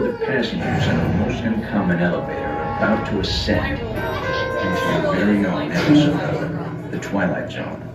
for the passengers in a most uncommon elevator about to ascend into your very own episode of the Twilight Zone.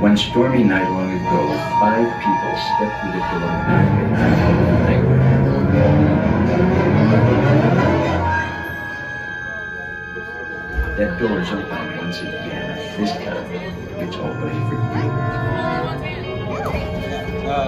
One stormy night long ago, 5 people stepped through the door and knocked out of the nightmare. That door is open once again. This time, it's open for you. No.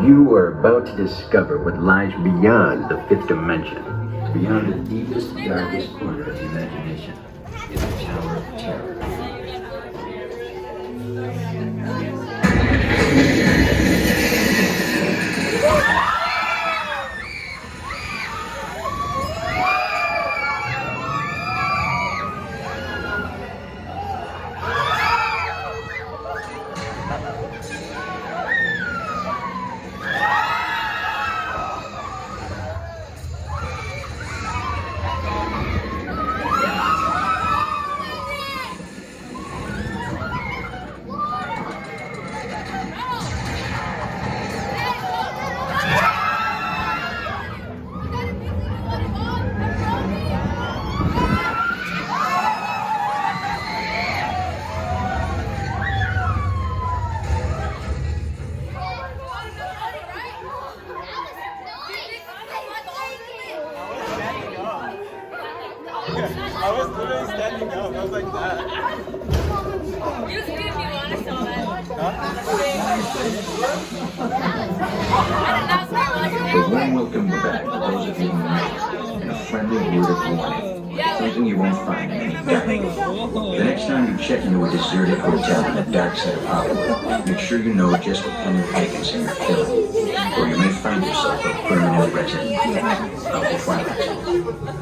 You are about to discover what lies beyond the 5th dimension. Beyond the deepest, darkest corner of the imagination is the Tower of Terror. I was literally standing up. I was like that. You was good if you want. I saw that. A warm welcome back to those of you who know, and a friendly word of warning. Something you won't find in any guidebook. The next time you check into a deserted hotel in the dark side of Hollywood, make sure you know just what kind of vacancy you're filling, or you may find yourself a permanent resident of the Twilight Zone.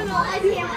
No, I can't.